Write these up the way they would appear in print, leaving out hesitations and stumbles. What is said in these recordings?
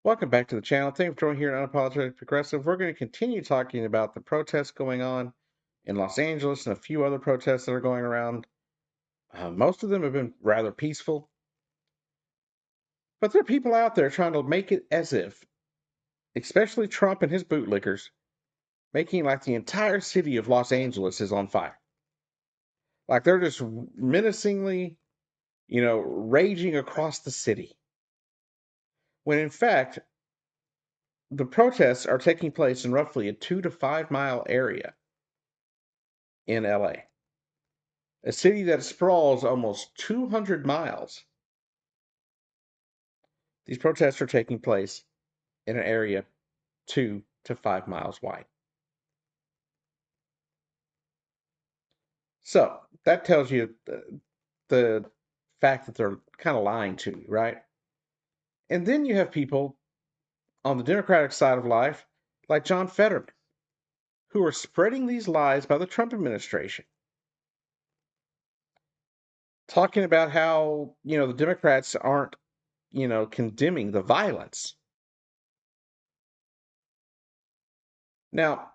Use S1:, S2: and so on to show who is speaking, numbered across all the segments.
S1: Welcome back to the channel. Thank you for joining here at Unapologetic Progressive. We're going to continue talking about the protests going on in Los Angeles and a few other protests that are going around. Most of them have been rather peaceful, but there are people out there trying to make it as if, especially Trump and his bootlickers, making like the entire city of Los Angeles is on fire. Like they're just menacingly, raging across the city. When in fact, the protests are taking place in roughly a 2 to 5 mile area in LA. A city that sprawls almost 200 miles. These protests are taking place in an area 2 to 5 miles wide. So that tells you the fact that they're kind of lying to you, right? And then you have people on the Democratic side of life, like John Fetterman, who are spreading these lies by the Trump administration, talking about how, the Democrats aren't, condemning the violence. Now,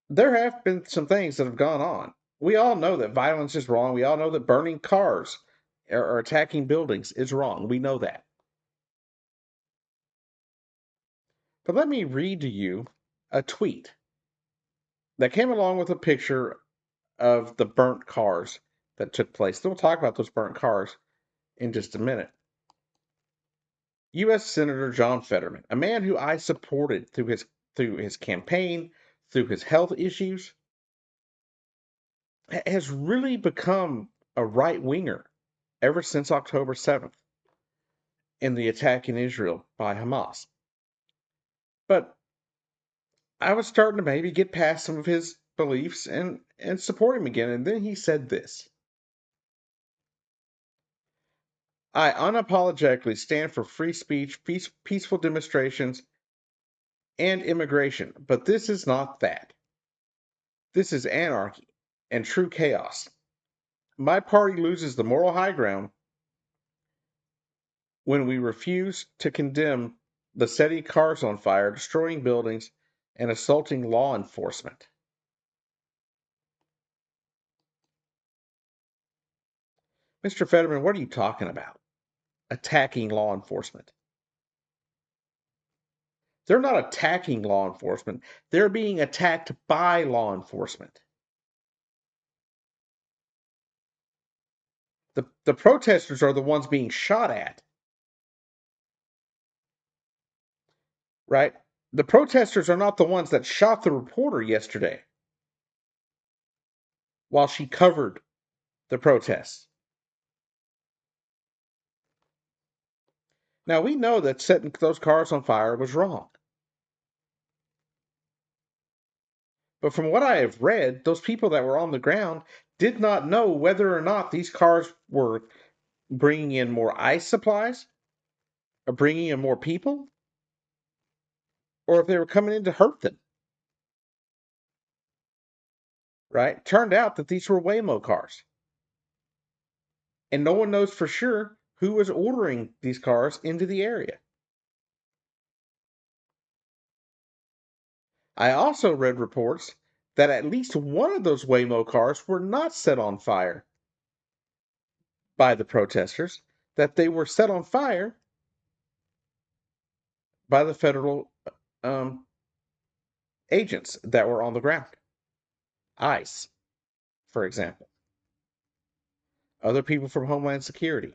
S1: there have been some things that have gone on. We all know that violence is wrong. We all know that burning cars or attacking buildings is wrong. We know that. But let me read to you a tweet that came along with a picture of the burnt cars that took place. We'll talk about those burnt cars in just a minute. U.S. Senator John Fetterman, a man who I supported through his campaign, through his health issues, has really become a right winger ever since October 7th in the attack in Israel by Hamas. But I was starting to maybe get past some of his beliefs and support him again. And then he said this: I unapologetically stand for free speech, peaceful demonstrations, and immigration. But this is not that. This is anarchy and true chaos. My party loses the moral high ground when we refuse to condemn the setting cars on fire, destroying buildings, and assaulting law enforcement. Mr. Fetterman, what are you talking about? Attacking law enforcement. They're not attacking law enforcement. They're being attacked by law enforcement. The protesters are the ones being shot at, right? The protesters are not the ones that shot the reporter yesterday while she covered the protests. Now, we know that setting those cars on fire was wrong. But from what I have read, those people that were on the ground did not know whether or not these cars were bringing in more ice supplies or bringing in more people, or if they were coming in to hurt them. Right? Turned out that these were Waymo cars. And no one knows for sure who was ordering these cars into the area. I also read reports that at least one of those Waymo cars were not set on fire by the protesters, that they were set on fire by the federal agents that were on the ground. ICE, for example. Other people from Homeland Security.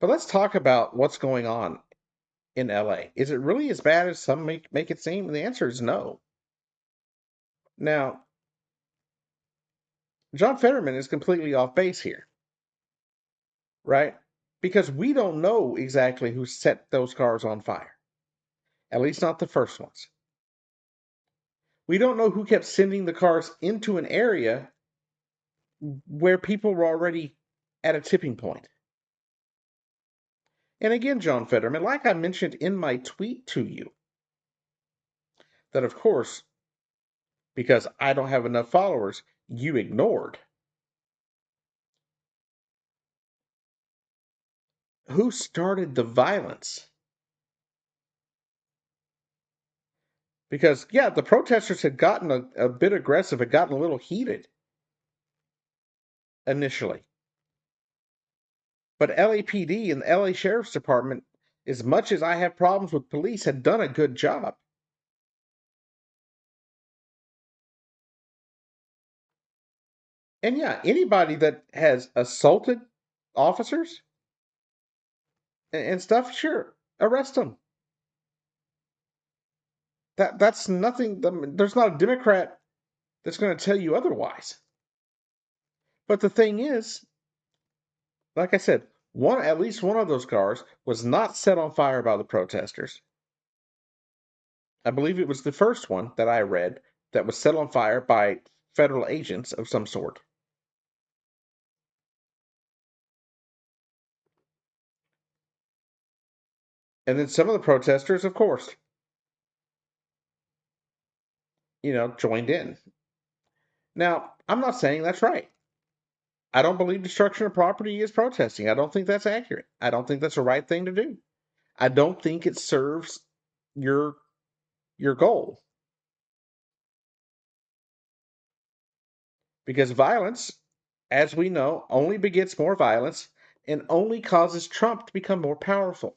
S1: But let's talk about what's going on in LA. Is it really as bad as some make it seem? And the answer is no. Now, John Fetterman is completely off base here, right? Because we don't know exactly who set those cars on fire, at least not the first ones. We don't know who kept sending the cars into an area where people were already at a tipping point. And again, John Fetterman, like I mentioned in my tweet to you, that of course, because I don't have enough followers, you ignored. Who started the violence? Because, yeah, the protesters had gotten a bit aggressive, had gotten a little heated initially. But LAPD and the LA Sheriff's Department, as much as I have problems with police, had done a good job. And yeah, anybody that has assaulted officers and stuff, sure, arrest them. That's nothing. There's not a Democrat that's going to tell you otherwise. But the thing is, like I said, at least one of those cars was not set on fire by the protesters. I believe it was the first one that I read that was set on fire by federal agents of some sort. And then some of the protesters, of course, joined in. Now, I'm not saying that's right. I don't believe destruction of property is protesting. I don't think that's accurate. I don't think that's the right thing to do. I don't think it serves your goal. Because violence, as we know, only begets more violence and only causes Trump to become more powerful.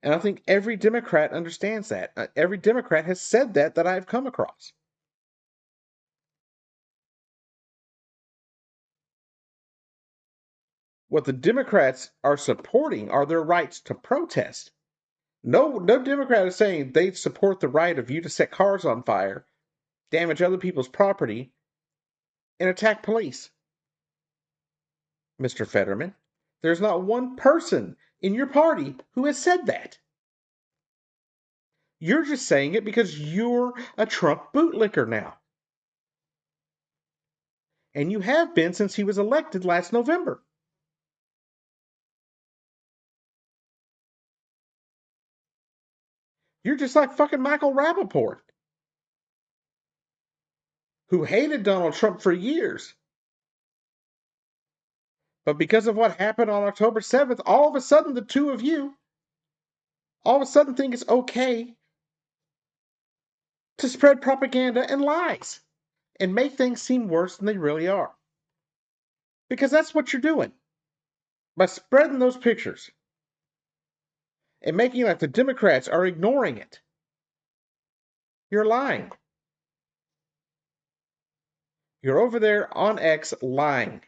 S1: And I think every Democrat understands that. Every Democrat has said that I've come across. What the Democrats are supporting are their rights to protest. No Democrat is saying they support the right of you to set cars on fire, damage other people's property, and attack police. Mr. Fetterman, there's not one person in your party who has said that. You're just saying it because you're a Trump bootlicker now. And you have been since he was elected last November. You're just like fucking Michael Rappaport, who hated Donald Trump for years. But because of what happened on October 7th, all of a sudden the two of you all of a sudden think it's okay to spread propaganda and lies and make things seem worse than they really are. Because that's what you're doing. By spreading those pictures and making like the Democrats are ignoring it, you're lying. You're over there on X lying.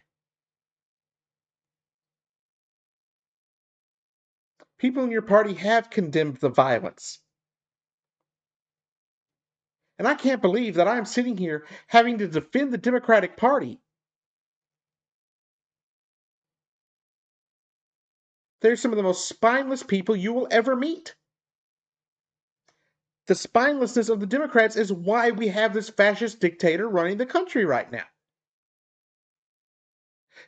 S1: People in your party have condemned the violence. And I can't believe that I'm sitting here having to defend the Democratic Party. They're some of the most spineless people you will ever meet. The spinelessness of the Democrats is why we have this fascist dictator running the country right now.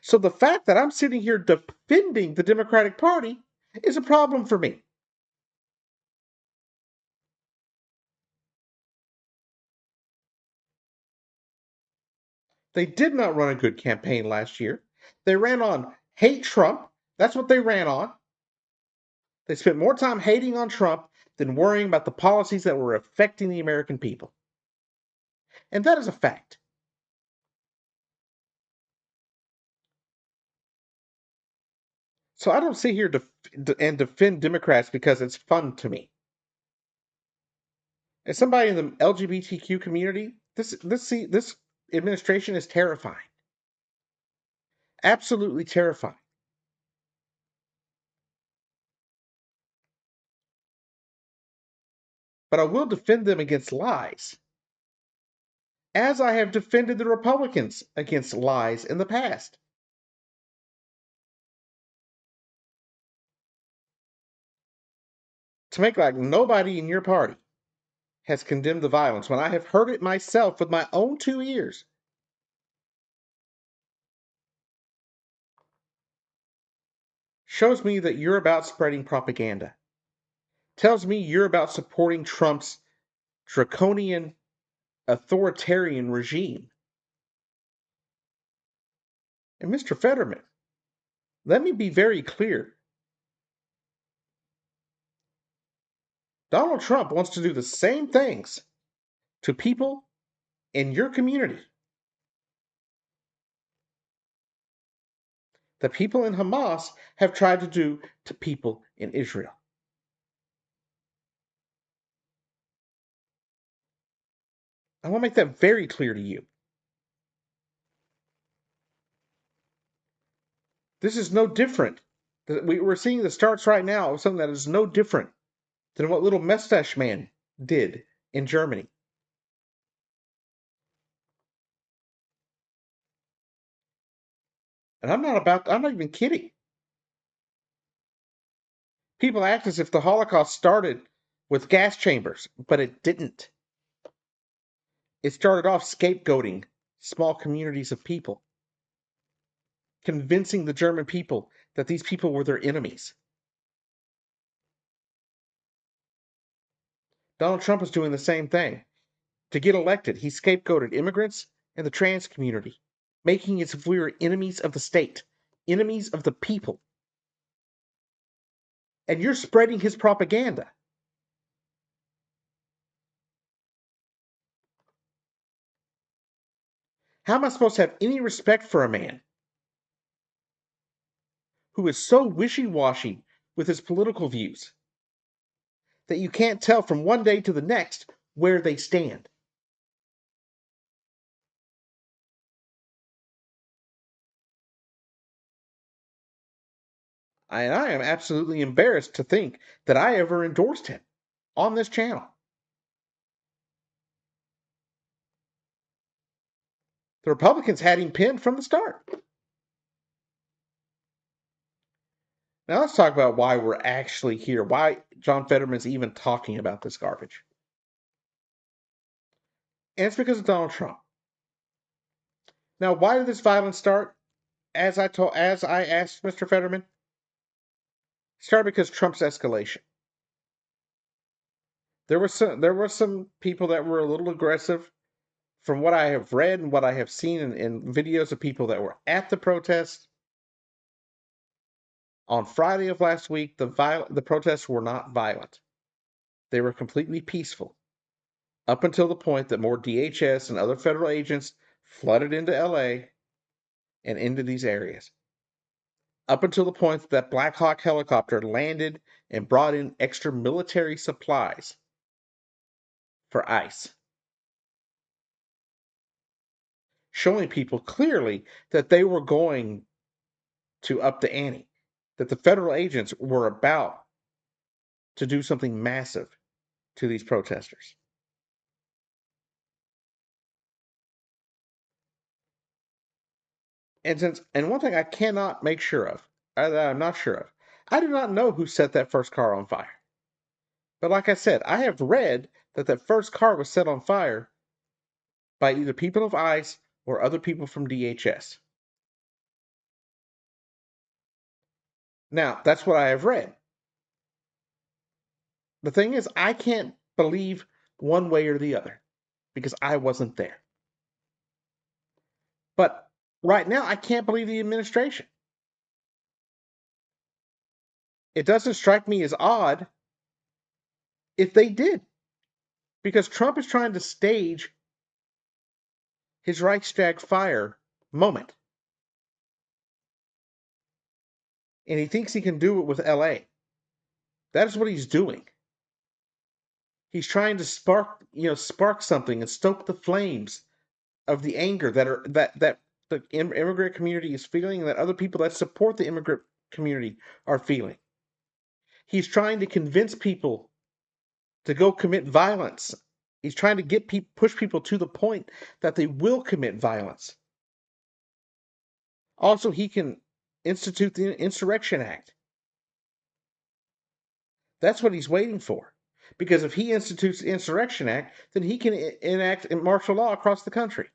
S1: So the fact that I'm sitting here defending the Democratic Party is a problem for me. They did not run a good campaign last year. They ran on hate Trump. That's what they ran on. They spent more time hating on Trump than worrying about the policies that were affecting the American people. And that is a fact. So I don't sit here and defend Democrats because it's fun to me. As somebody in the LGBTQ community, this administration is terrifying. Absolutely terrifying. But I will defend them against lies, as I have defended the Republicans against lies in the past. To make like nobody in your party has condemned the violence when I have heard it myself with my own 2 ears. Shows me that you're about spreading propaganda. Tells me you're about supporting Trump's draconian authoritarian regime. And Mr. Fetterman, Let me be very clear. Donald Trump wants to do the same things to people in your community that people in Hamas have tried to do to people in Israel. I want to make that very clear to you. This is no different. We're seeing the starts right now of something that is no different than what little mustache man did in Germany. And I'm not even kidding. People act as if the Holocaust started with gas chambers, but it didn't. It started off scapegoating small communities of people, convincing the German people that these people were their enemies. Donald Trump is doing the same thing. To get elected, he scapegoated immigrants and the trans community, making it as if we were enemies of the state, enemies of the people. And you're spreading his propaganda. How am I supposed to have any respect for a man who is so wishy-washy with his political views that you can't tell from one day to the next where they stand? And I am absolutely embarrassed to think that I ever endorsed him on this channel. The Republicans had him pinned from the start. Now let's talk about why we're actually here, why John Fetterman's even talking about this garbage. And it's because of Donald Trump. Now, why did this violence start? As I asked Mr. Fetterman, it started because Trump's escalation. There were some people that were a little aggressive. From what I have read and what I have seen in videos of people that were at the protest on Friday of last week, the protests were not violent. They were completely peaceful, up until the point that more DHS and other federal agents flooded into LA and into these areas. Up until the point that Black Hawk helicopter landed and brought in extra military supplies for ICE, showing people clearly that they were going to up the ante, that the federal agents were about to do something massive to these protesters. And one thing I cannot make sure of, that I'm not sure of, I do not know who set that first car on fire. But like I said, I have read that that first car was set on fire by either people of ICE or other people from DHS. Now, that's what I have read. The thing is, I can't believe one way or the other because I wasn't there. But right now, I can't believe the administration. It doesn't strike me as odd if they did, because Trump is trying to stage his Reichstag fire moment. And he thinks he can do it with LA. That is what he's doing. He's trying to spark something and stoke the flames of the anger that the immigrant community is feeling, and that other people that support the immigrant community are feeling. He's trying to convince people to go commit violence. He's trying to push people to the point that they will commit violence. Also, he can institute the Insurrection Act. That's what he's waiting for. Because if he institutes the Insurrection Act, then he can enact martial law across the country.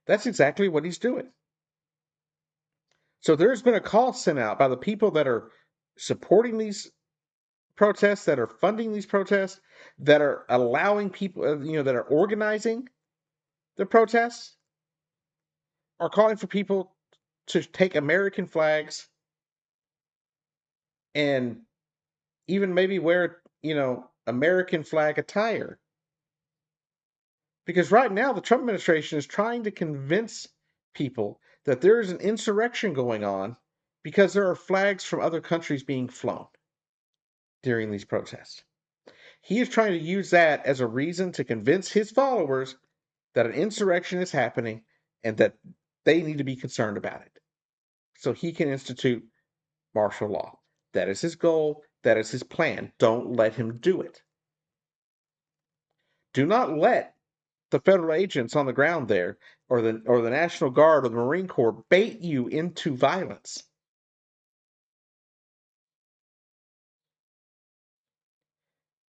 S1: That's exactly what he's doing. So there's been a call sent out by the people that are supporting these protests, that are funding these protests, that are allowing people, that are organizing the protests, are calling for people to take American flags and even maybe wear, American flag attire. Because right now, the Trump administration is trying to convince people that there is an insurrection going on because there are flags from other countries being flown during these protests. He is trying to use that as a reason to convince his followers that an insurrection is happening and that they need to be concerned about it so he can institute martial law. That is his goal. That is his plan. Don't let him do it. Do not let the federal agents on the ground there, or the National Guard or the Marine Corps, bait you into violence.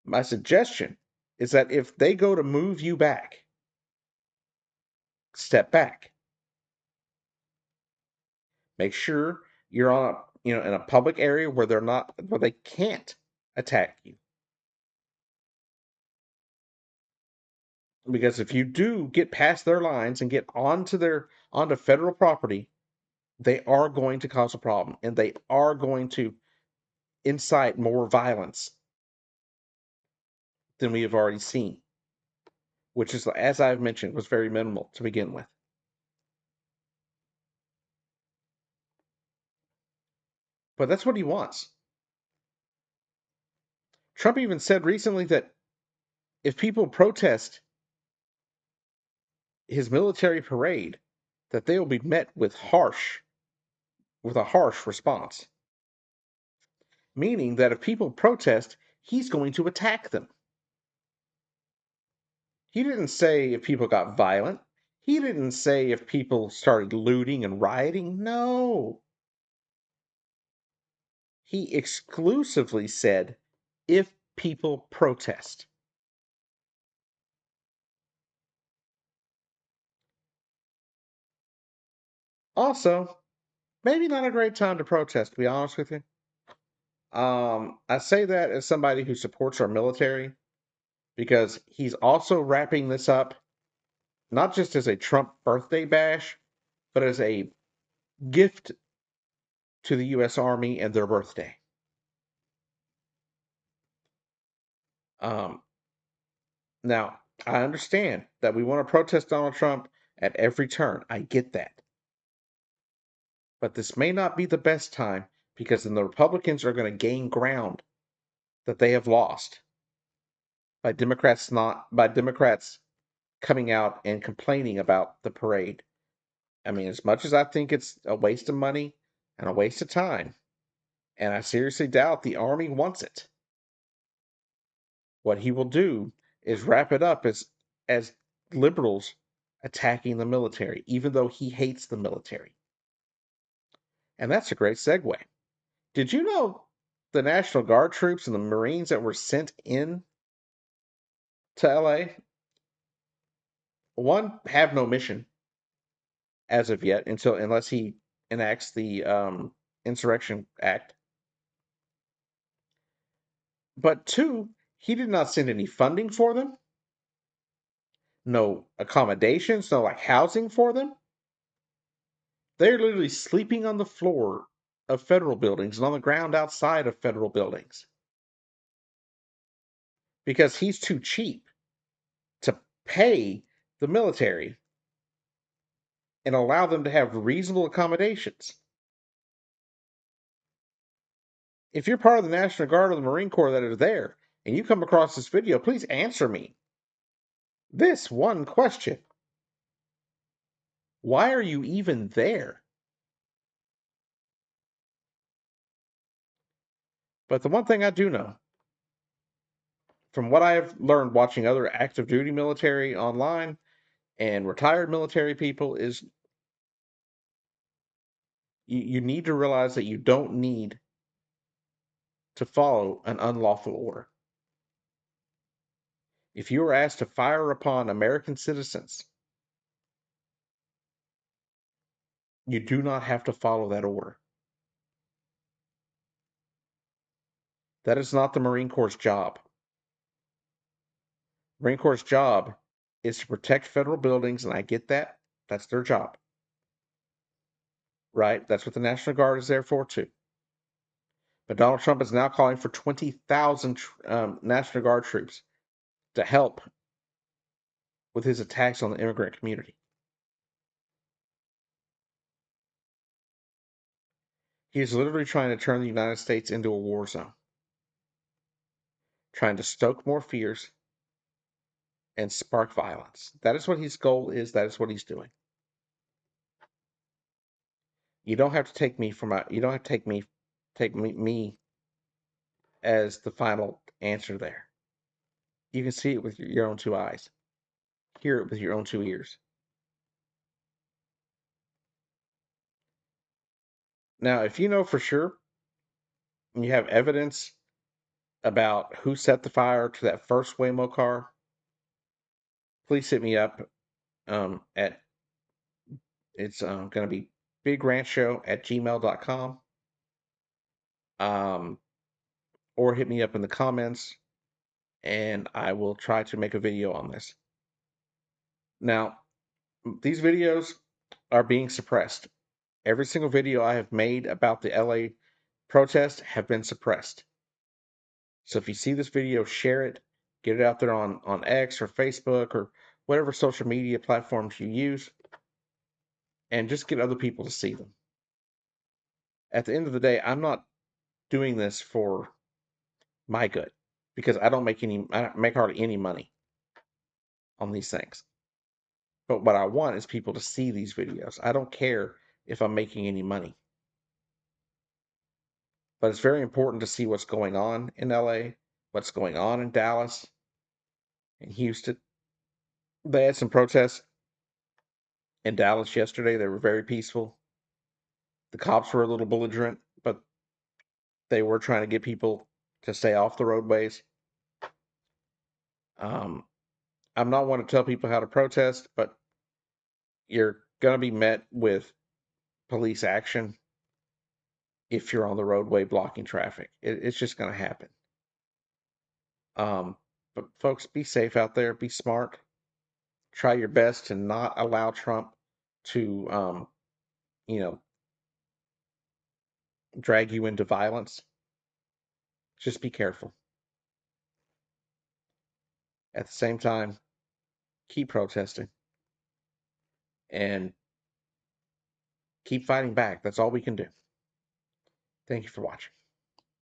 S1: My suggestion is that if they go to move you back, step back. Make sure you're on in a public area where they can't attack you. Because if you do get past their lines and get onto federal property, they are going to cause a problem and they are going to incite more violence than we have already seen, which is, as I've mentioned, was very minimal to begin with. But that's what he wants. Trump even said recently that if people protest his military parade, that they will be met with a harsh response. Meaning that if people protest, he's going to attack them. He didn't say if people got violent. He didn't say if people started looting and rioting. No. He exclusively said if people protest. Also, maybe not a great time to protest, to be honest with you. I say that as somebody who supports our military because he's also wrapping this up not just as a Trump birthday bash, but as a gift to the U.S. Army and their birthday. Um, Now, I understand that we want to protest Donald Trump at every turn. I get that. But this may not be the best time because then the Republicans are going to gain ground that they have lost by Democrats coming out and complaining about the parade. I mean, as much as I think it's a waste of money and a waste of time, and I seriously doubt the Army wants it, what he will do is wrap it up as liberals attacking the military, even though he hates the military. And that's a great segue. Did you know the National Guard troops and the Marines that were sent in to LA, one, have no mission as of yet unless he enacts the Insurrection Act. But two, he did not send any funding for them, no accommodations, no like housing for them. They're literally sleeping on the floor of federal buildings and on the ground outside of federal buildings because he's too cheap to pay the military and allow them to have reasonable accommodations. If you're part of the National Guard or the Marine Corps that are there and you come across this video, please answer me this one question. Why are you even there? But the one thing I do know, from what I have learned watching other active duty military online and retired military people, is you need to realize that you don't need to follow an unlawful order. If you are asked to fire upon American citizens, you do not have to follow that order. That is not the Marine Corps' job. Marine Corps' job is to protect federal buildings, and I get that. That's their job, right? That's what the National Guard is there for, too. But Donald Trump is now calling for 20,000 National Guard troops to help with his attacks on the immigrant community. He is literally trying to turn the United States into a war zone, trying to stoke more fears and spark violence. That is what his goal is. That is what he's doing. You don't have to take me for my. You don't have to take me as the final answer there. You can see it with your own two eyes, hear it with your own two ears. Now, if you know for sure and you have evidence about who set the fire to that first Waymo car, please hit me up at it's going to be bigranchshow@gmail.com, or hit me up in the comments and I will try to make a video on this. Now, these videos are being suppressed. Every single video I have made about the LA protest have been suppressed. So if you see this video, share it, get it out there on X or Facebook or whatever social media platforms you use, and just get other people to see them. At the end of the day, I'm not doing this for my good because I don't make hardly any money on these things. But what I want is people to see these videos. I don't care if I'm making any money. But it's very important to see what's going on in LA, what's going on in Dallas, in Houston. They had some protests in Dallas yesterday. They were very peaceful. The cops were a little belligerent, but they were trying to get people to stay off the roadways. I'm not one to tell people how to protest, but you're going to be met with police action if you're on the roadway blocking traffic. It's just going to happen. But folks, be safe out there. Be smart. Try your best to not allow Trump to, you know, drag you into violence. Just be careful. At the same time, keep protesting and keep fighting back. That's all we can do. Thank you for watching.